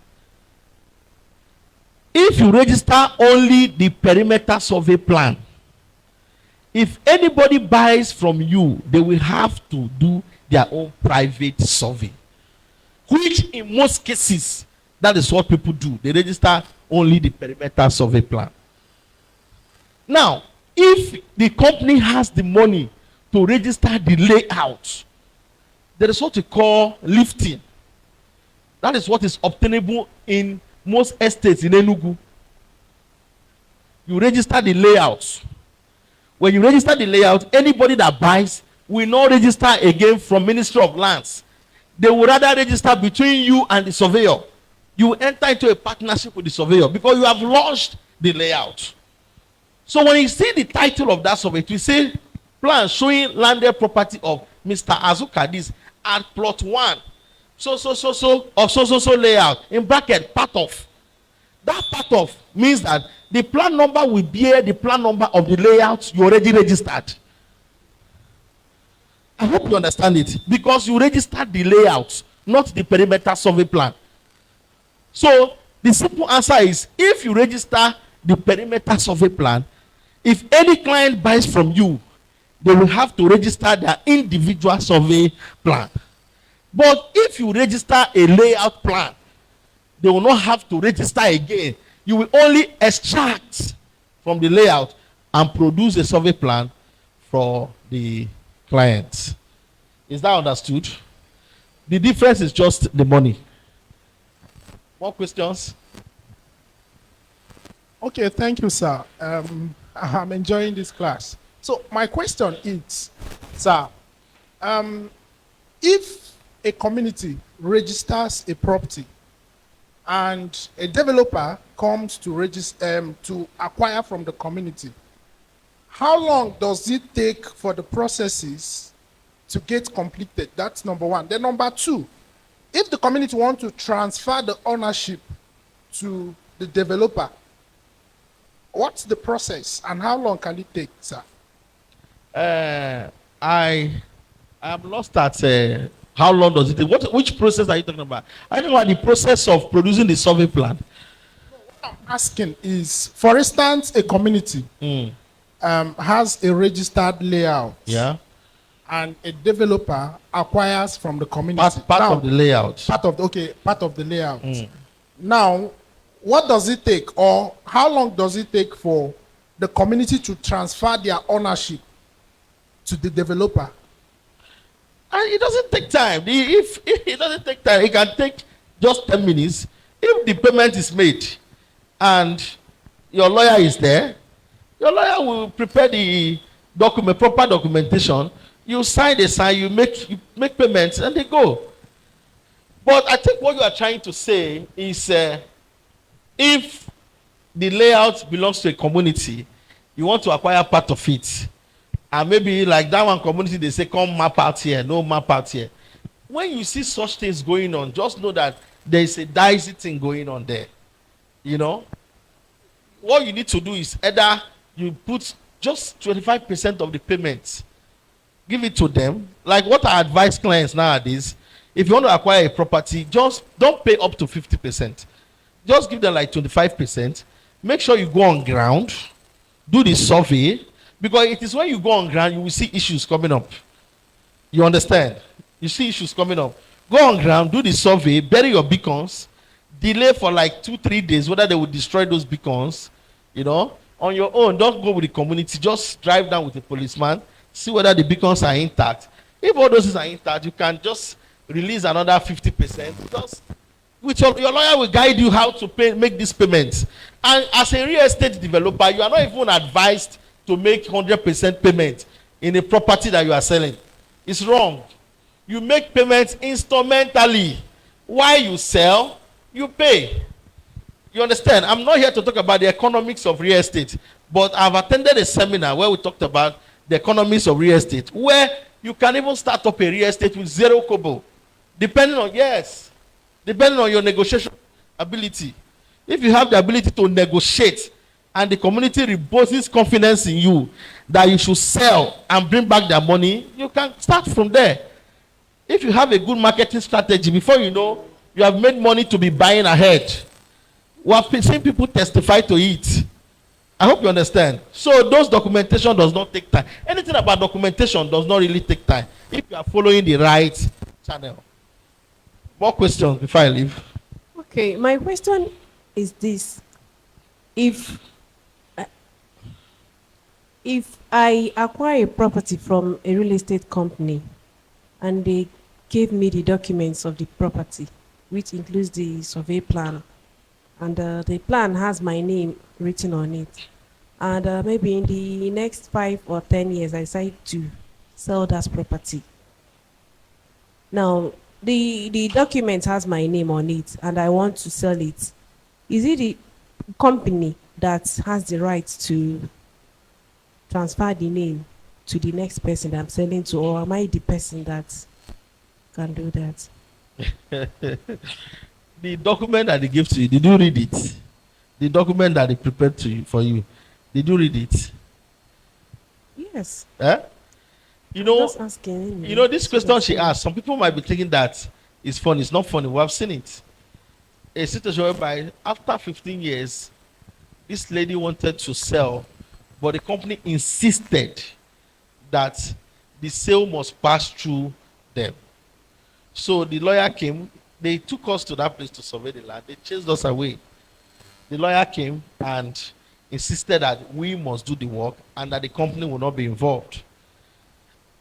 If you register only the perimeter survey plan, if anybody buys from you, they will have to do their own private survey, which in most cases, that is what people do. They register only the perimeter survey plan. Now, if the company has the money to register the layout, there is what we call lifting. That is what is obtainable in most estates in Enugu. You register the layout. When you register the layout, anybody that buys will not register again from Ministry of Lands. They will rather register between you and the surveyor. You enter into a partnership with the surveyor because you have launched the layout. So when you see the title of that survey, it will say plan showing landed property of Mr. Azukadis at plot 1. So layout. In bracket, part of. That part of means that the plan number will bear the plan number of the layout you already registered. I hope you understand it. Because you registered the layout, not the perimeter survey plan. So the simple answer is, if you register the perimeter survey plan, if any client buys from you, they will have to register their individual survey plan. But if you register a layout plan, they will not have to register again. You will only extract from the layout and produce a survey plan for the client. Is that understood? The difference is just the money. More questions? Okay, thank you, sir. I'm enjoying this class. So my question is, sir, if a community registers a property and a developer comes to register to acquire from the community, how long does it take for the processes to get completed? That's number one. Then number two, if the community wants to transfer the ownership to the developer, what's the process and how long can it take, sir? I am lost at how long does it take? Which process are you talking about? I don't know about the process of producing the survey plan. What I'm asking is, for instance, a community has a registered layout. Yeah. And a developer acquires from the community. Part of the layout. Part of the layout. Now, what does it take, or how long does it take for the community to transfer their ownership to the developer? And it doesn't take time. If it doesn't take time, it can take just 10 minutes. If the payment is made and your lawyer is there, your lawyer will prepare the proper documentation. You sign, you make payments, and they go. But I think what you are trying to say is, if the layout belongs to a community, you want to acquire part of it, and maybe like that one community, they say, come map out here, no map out here. When you see such things going on, just know that there is a dicey thing going on there. You know, what you need to do is either you put just 25% of the payments give it to them. Like what I advise clients nowadays, if you want to acquire a property, just don't pay up to 50%. Just give them like 25%. Make sure you go on ground, do the survey, because it is when you go on ground you will see issues coming up. You understand? You see issues coming up. Go on ground, do the survey, bury your beacons, delay for like 2-3 days whether they will destroy those beacons. On your own, don't go with the community. Just drive down with a policeman, see whether the beacons are intact. If all those things are intact, you can just release another 50%. Just with your lawyer will guide you how to make these payments. And as a real estate developer, you are not even advised to make 100% payment in a property that you are selling. It's wrong. You make payments instrumentally. While you sell, you pay. You understand? I'm not here to talk about the economics of real estate, but I've attended a seminar where we talked about the economics of real estate, where you can even start up a real estate with zero kobo, depending on your negotiation ability. If you have the ability to negotiate and the community reposes confidence in you that you should sell and bring back their money, you can start from there. If you have a good marketing strategy, before you know, you have made money to be buying ahead. We have seen people testify to it. I hope you understand. So those documentation does not take time. Anything about documentation does not really take time if you are following the right channel. More questions before I leave? Okay, my question is this. If I acquire a property from a real estate company and they gave me the documents of the property, which includes the survey plan, and the plan has my name written on it, and maybe in the next 5 or 10 years I decide to sell that property. Now, the document has my name on it and I want to sell it. Is it the company that has the right to transfer the name to the next person that I'm selling to, or am I the person that can do that? The document that they give to you, did you read it? The document that they prepared for you, did you read it? Yes. Eh? Just asking. This question she asked, some people might be thinking that it's funny. It's not funny. We have seen it. A situation whereby after 15 years, this lady wanted to sell, but the company insisted that the sale must pass through them. So the lawyer came. They took us to that place to survey the land. They chased us away. The lawyer came and insisted that we must do the work and that the company will not be involved.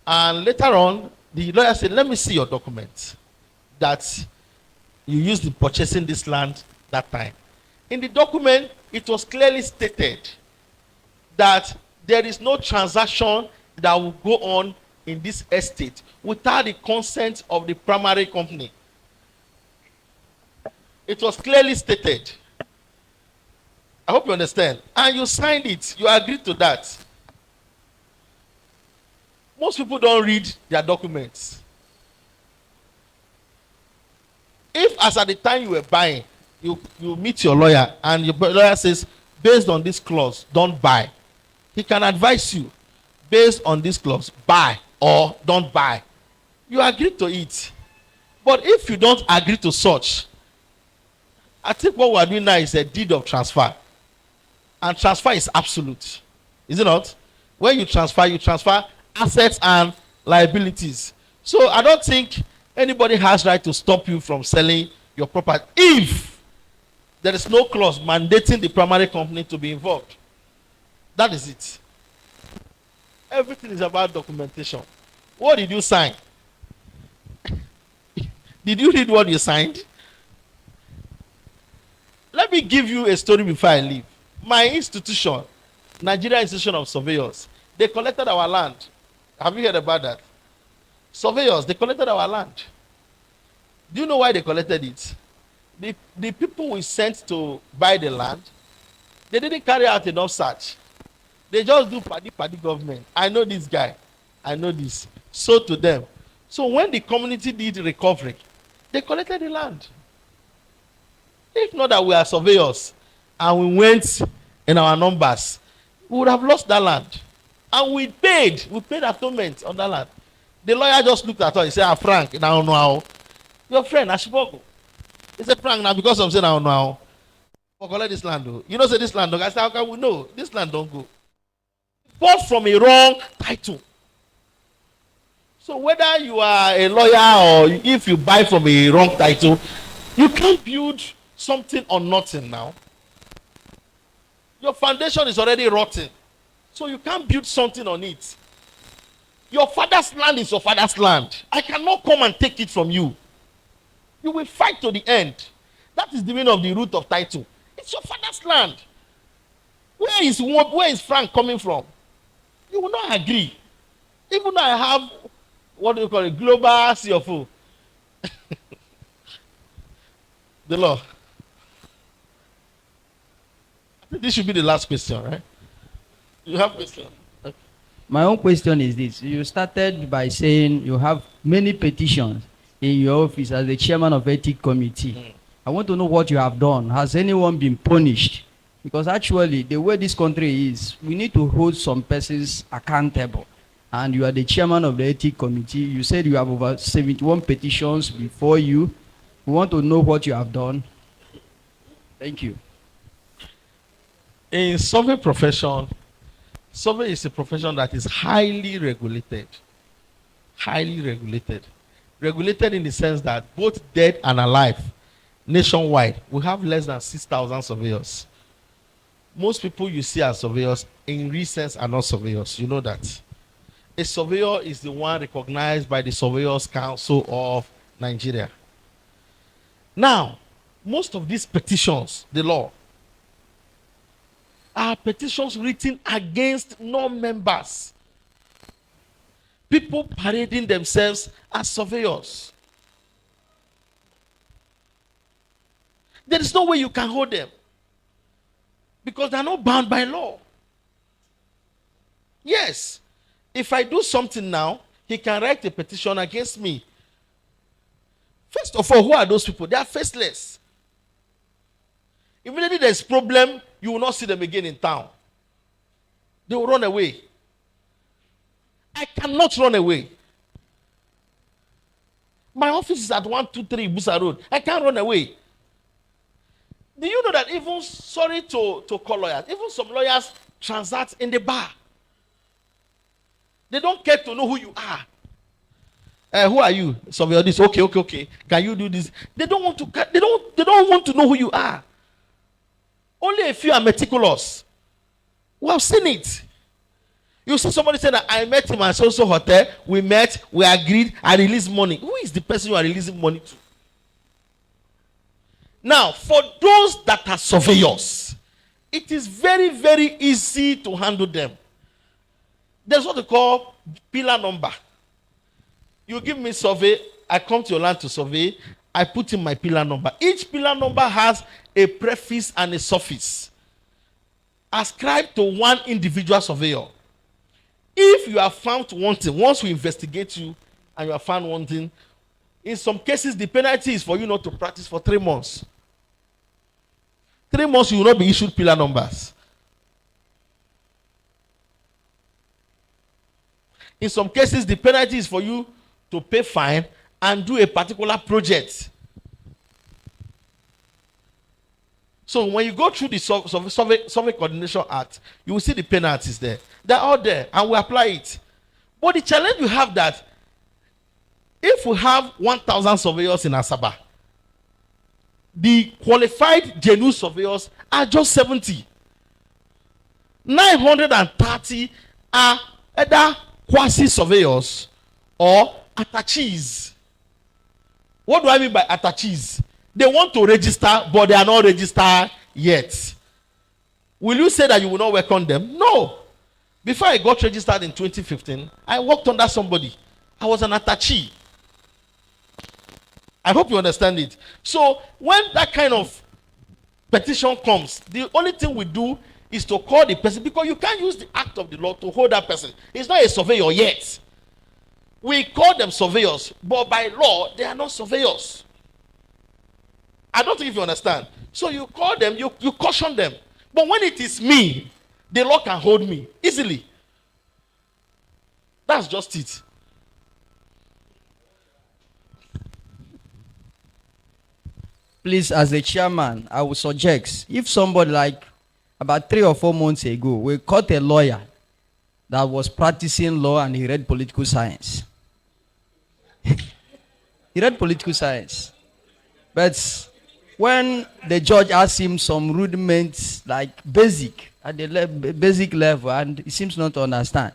And later on, the lawyer said, let me see your document that you used in purchasing this land that time. In the document, it was clearly stated that there is no transaction that will go on in this estate without the consent of the primary company. It was clearly stated. I hope you understand. And you signed it. You agreed to that. Most people don't read their documents. If, as at the time you were buying, you meet your lawyer and your lawyer says, based on this clause, don't buy. He can advise you, based on this clause, buy or don't buy. You agree to it. But if you don't agree to such, I think what we are doing now is a deed of transfer. And transfer is absolute. Is it not? When you transfer assets and liabilities. So I don't think anybody has right to stop you from selling your property if there is no clause mandating the primary company to be involved. That is it. Everything is about documentation. What did you sign? Did you read what you signed? Let me give you a story before I leave. My institution, Nigeria Institution of Surveyors, they collected our land. Have you heard about that? Surveyors, they collected our land. Do you know why they collected it? The people we sent to buy the land, they didn't carry out enough search. They just do paddy government. I know this guy. I know this. So to them. So when the community did recovery, they collected the land. If not that we are surveyors and we went in our numbers, we would have lost that land. And we paid atonement on that land. The lawyer just looked at her. He said, "Ah, Frank, now no, your friend Ashibogo." He said, "Frank, now because of saying now, for collect this land, though. You know, say this land, though." I said, "How can we know? This land don't go." Bought from a wrong title. So whether you are a lawyer or if you buy from a wrong title, you can't build something on nothing now. Your foundation is already rotten. So you can't build something on it. Your father's land is your father's land. I cannot come and take it from you. You will fight to the end. That is the meaning of the root of title. It's your father's land. Where is Frank coming from? You will not agree. Even though I have, what do you call it, global CFO. The law. I think this should be the last question, right? You have question. Okay. My own question is this. You started by saying you have many petitions in your office as the chairman of ethics committee. I want to know what you have done. Has anyone been punished? Because actually, the way this country is, we need to hold some persons accountable. And you are the chairman of the ethics committee. You said you have over 71 petitions before you. We want to know what you have done. Thank you. In survey profession, survey is a profession that is highly regulated. Highly regulated. Regulated in the sense that both dead and alive, nationwide, we have less than 6,000 surveyors. Most people you see as surveyors in real sense are not surveyors. You know that. A surveyor is the one recognized by the Surveyors Council of Nigeria. Now, most of these petitions, the law, are petitions written against non-members. People parading themselves as surveyors. There is no way you can hold them because they are not bound by law. Yes, if I do something now, he can write a petition against me. First of all, who are those people? They are faceless. Immediately there's problem, you will not see them again in town. They will run away. I cannot run away. My office is at 123 Busa Road. I can't run away. Do you know that even, sorry to call lawyers, even some lawyers transact in the bar. They don't care to know who you are. Who are you? Surveyor this. Okay. Can you do this? They don't want to. They don't want to know who you are. Only a few are meticulous. We have seen it. You see somebody say that I met him at so hotel. We met. We agreed. I released money. Who is the person you are releasing money to? Now, for those that are surveyors, it is very, very easy to handle them. There's what they call pillar number. You give me survey, I come to your land to survey, I put in my pillar number. Each pillar number has a preface and a suffix ascribed to one individual surveyor. If you are found wanting, once we investigate you and you are found wanting, in some cases the penalty is for you not to practice for 3 months. 3 months you will not be issued pillar numbers. In some cases, the penalty is for you to pay fine and do a particular project. So when you go through the Survey Coordination Act, you will see the penalties there. They're all there and we apply it. But the challenge we have that if we have 1,000 surveyors in Asaba, the qualified genuine surveyors are just 70. 930 are either quasi-surveyors or attachees. What do I mean by attachees? They want to register, but they are not registered yet. Will you say that you will not work on them? No. Before I got registered in 2015, I worked under somebody. I was an attachee. I hope you understand it. So when that kind of petition comes, the only thing we do is to call the person, because you can't use the act of the law to hold that person. He's not a surveyor yet. We call them surveyors, but by law, they are not surveyors. I don't think if you understand. So you call them, you caution them. But when it is me, the law can hold me easily. That's just it. Please, as a chairman, I would suggest if somebody like about 3 or 4 months ago, we caught a lawyer that was practicing law and he read political science. He read political science. But when the judge asked him some rudiments, like basic, at the basic level, and he seems not to understand,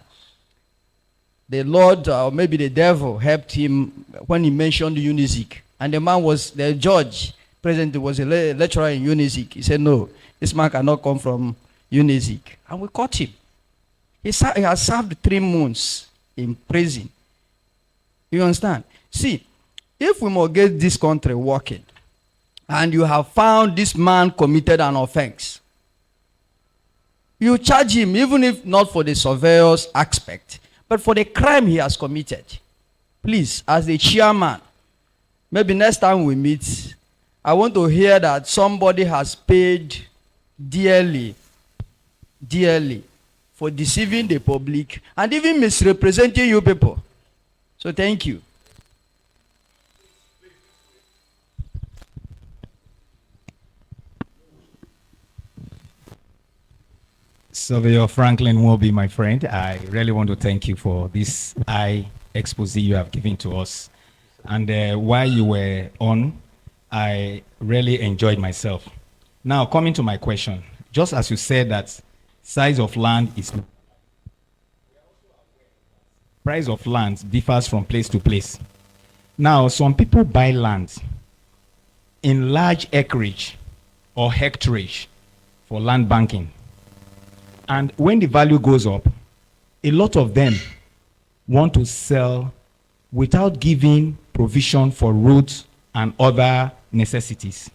the Lord or maybe the devil helped him when he mentioned music. And the judge present was a lecturer in music. He said, no, this man cannot come from music. And we caught him. He has served 3 months in prison. You understand? See, if we must get this country working, and you have found this man committed an offense, you charge him, even if not for the surveyor's aspect, but for the crime he has committed. Please, as the chairman, maybe next time we meet, I want to hear that somebody has paid dearly for deceiving the public and even misrepresenting you people. So thank you. Surveyor Franklin will be my friend. I really want to thank you for this high expose you have given to us. And while you were on, I really enjoyed myself. Now, coming to my question, just as you said that size of land is, price of land differs from place to place. Now, some people buy land in large acreage or hectareage for land banking. And when the value goes up, a lot of them want to sell without giving provision for roads and other necessities.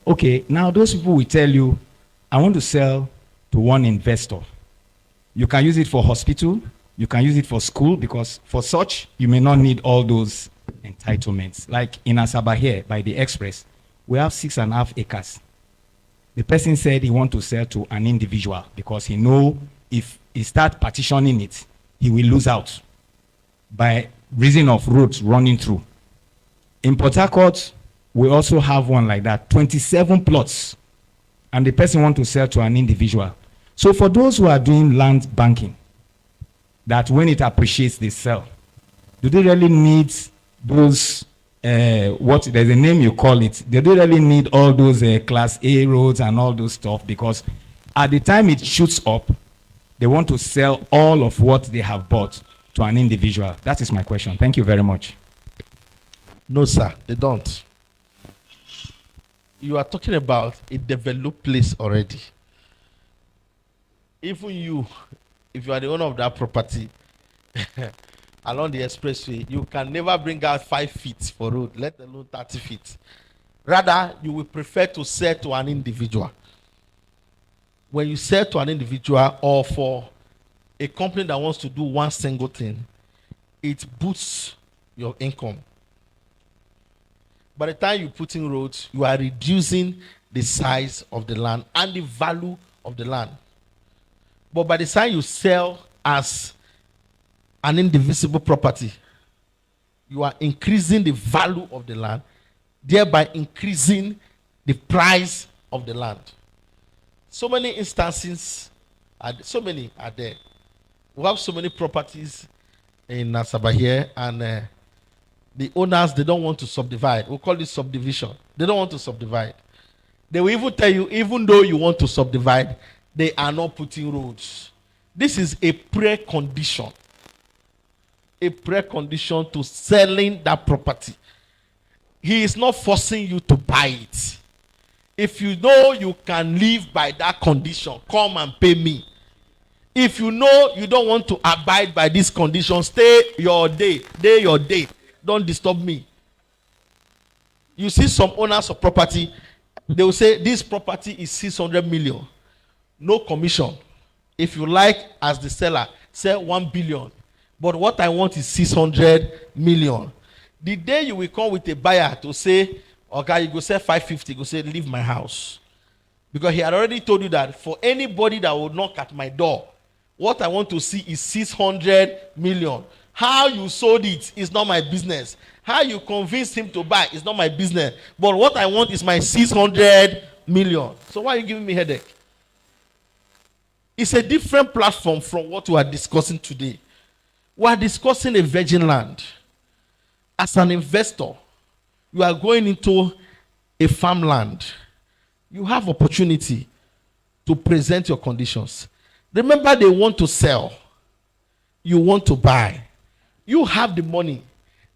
Okay, now those people will tell you, I want to sell to one investor. You can use it for hospital, you can use it for school, because for such, you may not need all those entitlements. Like in Asaba here, by the express, we have 6.5 acres. The person said he wants to sell to an individual because he know if he start partitioning it, he will lose out by reason of roads running through. In Port Harcourt, we also have one like that, 27 plots, and the person wants to sell to an individual. So for those who are doing land banking, that when it appreciates, they sell, do they really need those there's a name you call it, they don't really need all those class A roads and all those stuff, because at the time it shoots up, they want to sell all of what they have bought to an individual. That is my question. Thank you very much. No, sir, they don't. You are talking about a developed place already. Even you, if you are the owner of that property, along the expressway, you can never bring out 5 feet for road, let alone 30 feet. Rather, you will prefer to sell to an individual. When you sell to an individual or for a company that wants to do one single thing, it boosts your income. By the time you put in roads, you are reducing the size of the land and the value of the land. But by the time you sell as an indivisible property, you are increasing the value of the land, thereby increasing the price of the land. So many instances, so many are there. We have so many properties in Asaba here, and the owners, they don't want to subdivide. We call it subdivision. They don't want to subdivide. They will even tell you, even though you want to subdivide, they are not putting roads. This is a precondition. A precondition to selling that property. He is not forcing you to buy it. If you know you can live by that condition, come and pay me. If you know you don't want to abide by this condition, stay your day. Don't disturb me. You see some owners of property, they will say this property is 600 million. No commission. If you like, as the seller, sell 1 billion. But what I want is 600 million. The day you will come with a buyer to say, okay, you go sell 550, go say, leave my house. Because he had already told you that for anybody that will knock at my door, what I want to see is 600 million. How you sold it is not my business. How you convinced him to buy is not my business. But what I want is my 600 million. So why are you giving me headache? It's a different platform from what we are discussing today. We are discussing a virgin land. As an investor, you are going into a farmland. You have opportunity to present your conditions. Remember, they want to sell. You want to buy. You have the money.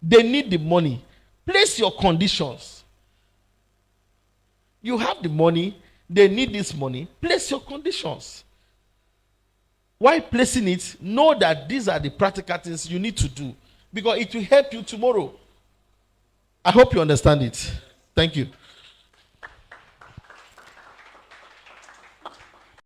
They need the money. Place your conditions. You have the money. They need this money. Place your conditions. While placing it, know that these are the practical things you need to do, because it will help you tomorrow. I hope you understand it. Thank you.